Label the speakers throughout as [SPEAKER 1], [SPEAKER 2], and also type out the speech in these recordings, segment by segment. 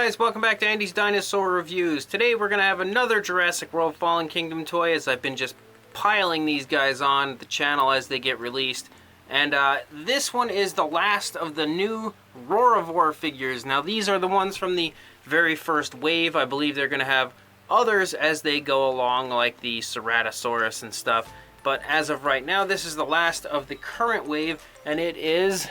[SPEAKER 1] guys, welcome back to Andy's Dinosaur Reviews. Today we're going to have another Jurassic World Fallen Kingdom toy, as I've been just piling these guys on the channel as they get released. And this one is the last of the new roaravore figures. Now these are the ones from the very first wave. I believe they're going to have others as they go along, like the Ceratosaurus and stuff. But as of right now, this is the last of the current wave, and it is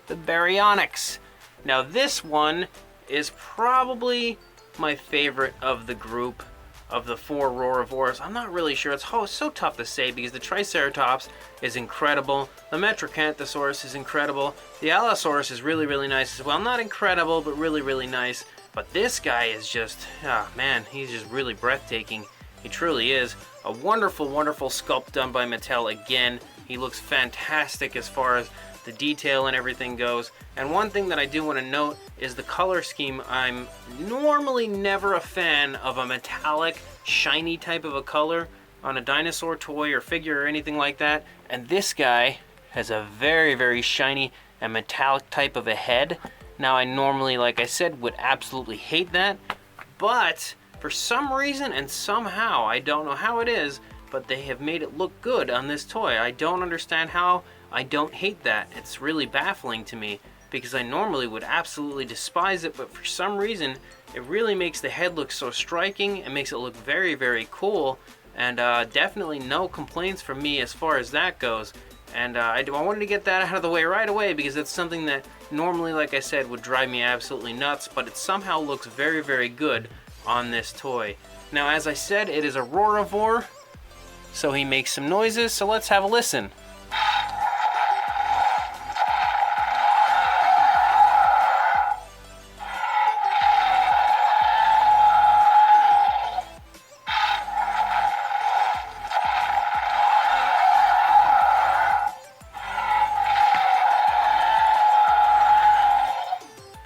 [SPEAKER 1] the Baryonyx. Now this one is probably my favorite of the group of the four roaravores. I'm not really sure. It's so tough to say because the Triceratops is incredible. The Metrocanthosaurus is incredible. The Allosaurus is really, really nice as well. Not incredible, but really, really nice. But this guy is just, man, he's just really breathtaking. He truly is. A wonderful, wonderful sculpt done by Mattel again. He looks fantastic as far as the detail and everything goes. And one thing that I do want to note is the color scheme. I'm normally never a fan of a metallic, shiny type of a color on a dinosaur toy or figure or anything like that. And this guy has a very, very shiny and metallic type of a head. Now I normally, like I said, would absolutely hate that. But for some reason and somehow, I don't know how it is, but they have made it look good on this toy. I don't understand how. I don't hate that. It's really baffling to me because I normally would absolutely despise it, but for some reason it really makes the head look so striking. It makes it look very, very cool, and definitely no complaints from me as far as that goes. And I wanted to get that out of the way right away because it's something that normally, like I said, would drive me absolutely nuts, but it somehow looks very, very good on this toy. Now, as I said, it is a roaravore, so he makes some noises, so let's have a listen.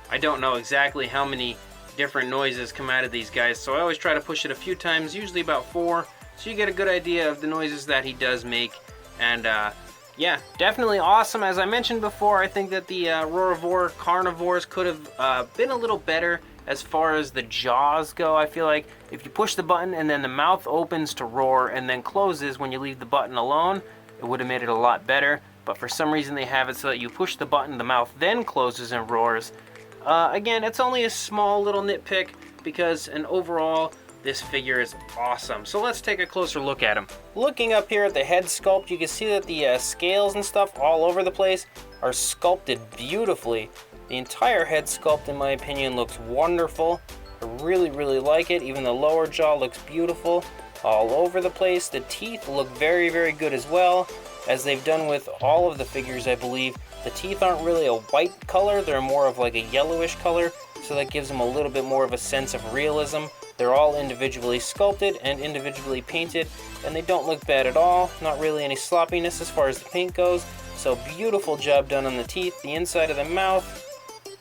[SPEAKER 1] I don't know exactly how many different noises come out of these guys, so I always try to push it a few times, usually about 4, so you get a good idea of the noises that he does make. And yeah, definitely awesome. As I mentioned before, I think that the roaravore carnivores could have been a little better as far as the jaws go. I feel like if you push the button and then the mouth opens to roar and then closes when you leave the button alone, it would have made it a lot better. But for some reason they have it so that you push the button, the mouth then closes and roars. Again, it's only a small little nitpick because overall this figure is awesome. So let's take a closer look at him. Looking up here at the head sculpt, you can see that the scales and stuff all over the place are sculpted beautifully. The entire head sculpt, in my opinion, looks wonderful. I really, really like it. Even the lower jaw looks beautiful all over the place. The teeth look very, very good as well, as they've done with all of the figures, I believe. The teeth aren't really a white color, they're more of like a yellowish color, so that gives them a little bit more of a sense of realism. They're all individually sculpted and individually painted, and they don't look bad at all. Not really any sloppiness as far as the paint goes, so beautiful job done on the teeth. The inside of the mouth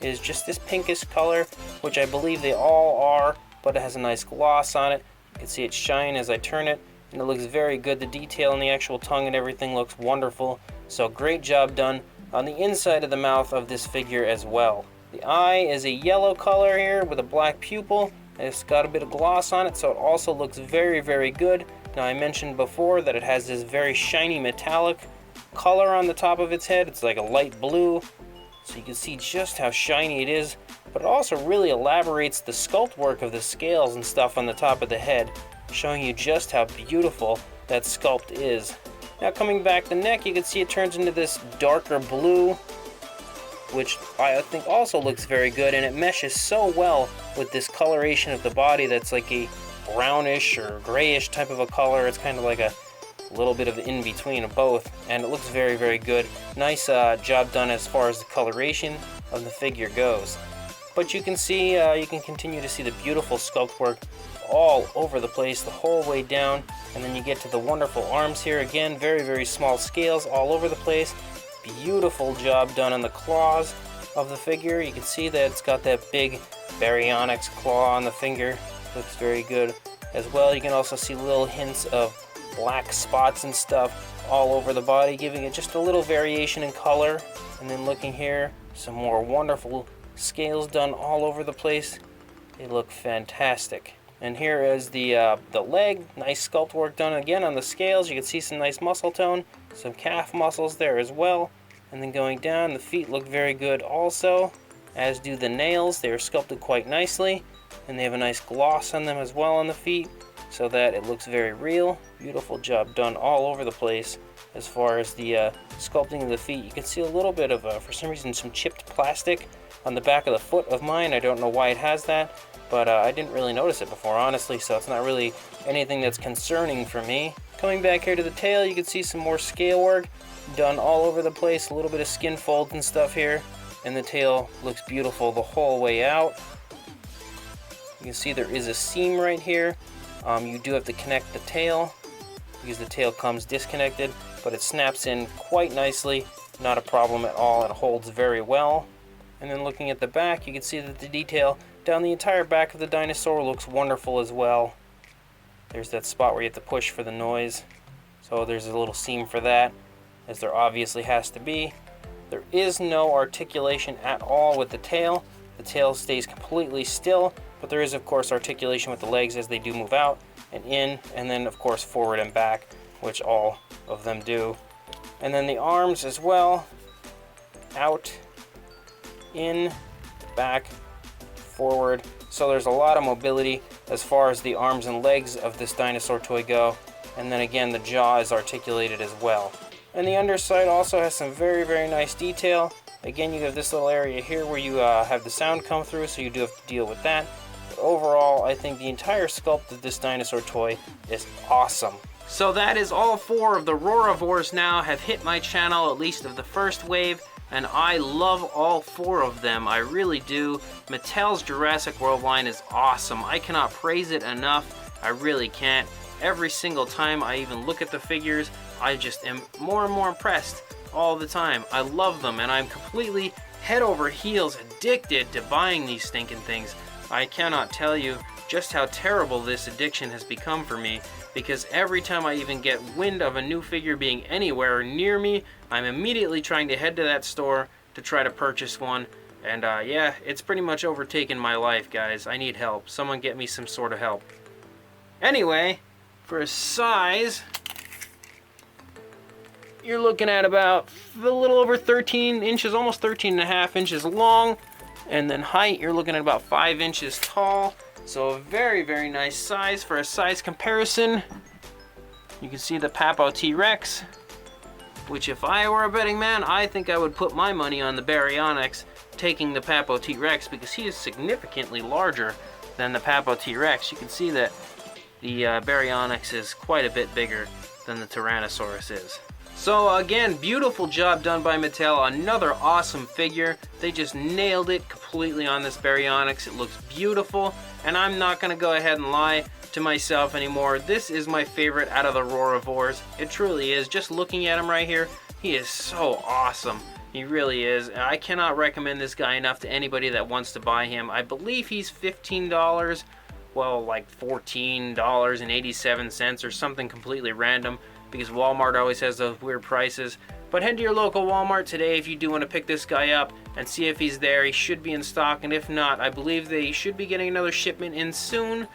[SPEAKER 1] is just this pinkish color, which I believe they all are, but it has a nice gloss on it. You can see it shine as I turn it, and it looks very good. The detail on the actual tongue and everything looks wonderful, so great job done on the inside of the mouth of this figure as well. The eye is a yellow color here with a black pupil, and it's got a bit of gloss on it, so it also looks very, very good. Now, I mentioned before that it has this very shiny metallic color on the top of its head. It's like a light blue, so you can see just how shiny it is, but it also really elaborates the sculpt work of the scales and stuff on the top of the head, showing you just how beautiful that sculpt is. Now, coming back the neck, you can see it turns into this darker blue, which I think also looks very good, and it meshes so well with this coloration of the body that's like a brownish or grayish type of a color. It's kind of like a little bit of in-between of both, and it looks very, very good. Nice job done as far as the coloration of the figure goes. But you can see, you can continue to see the beautiful sculpt work all over the place the whole way down, and then you get to the wonderful arms here. Again, very, very small scales all over the place. Beautiful job done on the claws of the figure. You can see that it's got that big Baryonyx claw on the finger. Looks very good as well. You can also see little hints of black spots and stuff all over the body, giving it just a little variation in color. And then looking here, some more wonderful scales done all over the place. They look fantastic. And here is the leg, nice sculpt work done again on the scales. You can see some nice muscle tone, some calf muscles there as well. And then going down, the feet look very good also, as do the nails. They are sculpted quite nicely, and they have a nice gloss on them as well on the feet, so that it looks very real. Beautiful job done all over the place as far as the sculpting of the feet. You can see a little bit of, for some reason, some chipped plastic on the back of the foot of mine. I don't know why it has that, but I didn't really notice it before, honestly, so it's not really anything that's concerning for me. Coming back here to the tail, you can see some more scale work done all over the place, a little bit of skin folds and stuff here, and the tail looks beautiful the whole way out. You can see there is a seam right here. You do have to connect the tail because the tail comes disconnected, but it snaps in quite nicely, not a problem at all. It holds very well. And then looking at the back, you can see that the detail down the entire back of the dinosaur looks wonderful as well. There's that spot where you have to push for the noise, so there's a little seam for that, as there obviously has to be. There is no articulation at all with the tail. The tail stays completely still, but there is of course articulation with the legs as they do move out and in, and then of course forward and back, which all of them do. And then the arms as well, out, in, back, forward. So there's a lot of mobility as far as the arms and legs of this dinosaur toy go. And then again, the jaw is articulated as well. And the underside also has some very, very nice detail. Again, you have this little area here where you have the sound come through, so you do have to deal with that. But overall, I think the entire sculpt of this dinosaur toy is awesome. So that is all 4 of the roaravores now have hit my channel, at least of the first wave. And I love all 4 of them, I really do. Mattel's Jurassic World line is awesome. I cannot praise it enough, I really can't. Every single time I even look at the figures, I just am more and more impressed all the time. I love them, and I'm completely head over heels addicted to buying these stinking things. I cannot tell you just how terrible this addiction has become for me, because every time I even get wind of a new figure being anywhere near me, I'm immediately trying to head to that store to try to purchase one. And yeah, it's pretty much overtaken my life, guys. I need help. Someone get me some sort of help. Anyway, for a size, you're looking at about a little over 13 inches, almost 13 and a half inches long. And then height, you're looking at about 5 inches tall. So a very, very nice size. For a size comparison, you can see the Papo T-Rex, which if I were a betting man, I think I would put my money on the Baryonyx taking the Papo T-Rex, because he is significantly larger than the Papo T-Rex. You can see that the Baryonyx is quite a bit bigger than the Tyrannosaurus is. So again, beautiful job done by Mattel. Another awesome figure. They just nailed it completely on this Baryonyx. It looks beautiful, and I'm not going to go ahead and lie to myself anymore. This is my favorite out of the roaravores. It truly is. Just looking at him right here, he is so awesome. He really is. I cannot recommend this guy enough to anybody that wants to buy him. I believe he's $15. Well, like $14.87 or something completely random, because Walmart always has those weird prices. But head to your local Walmart today if you do want to pick this guy up and see if he's there. He should be in stock, and if not, I believe they should be getting another shipment in soon.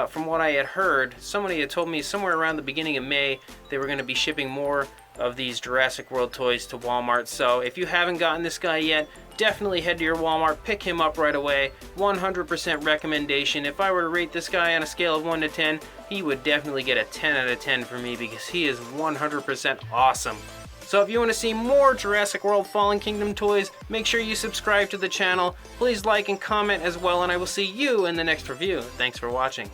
[SPEAKER 1] From what I had heard, somebody had told me somewhere around the beginning of May they were going to be shipping more of these Jurassic World toys to Walmart. So if you haven't gotten this guy yet, definitely head to your Walmart, pick him up right away. 100% recommendation. If I were to rate this guy on a scale of 1 to 10, he would definitely get a 10 out of 10 for me, because he is 100% awesome. So if you want to see more Jurassic World Fallen Kingdom toys, make sure you subscribe to the channel. Please like and comment as well, and I will see you in the next review. Thanks for watching.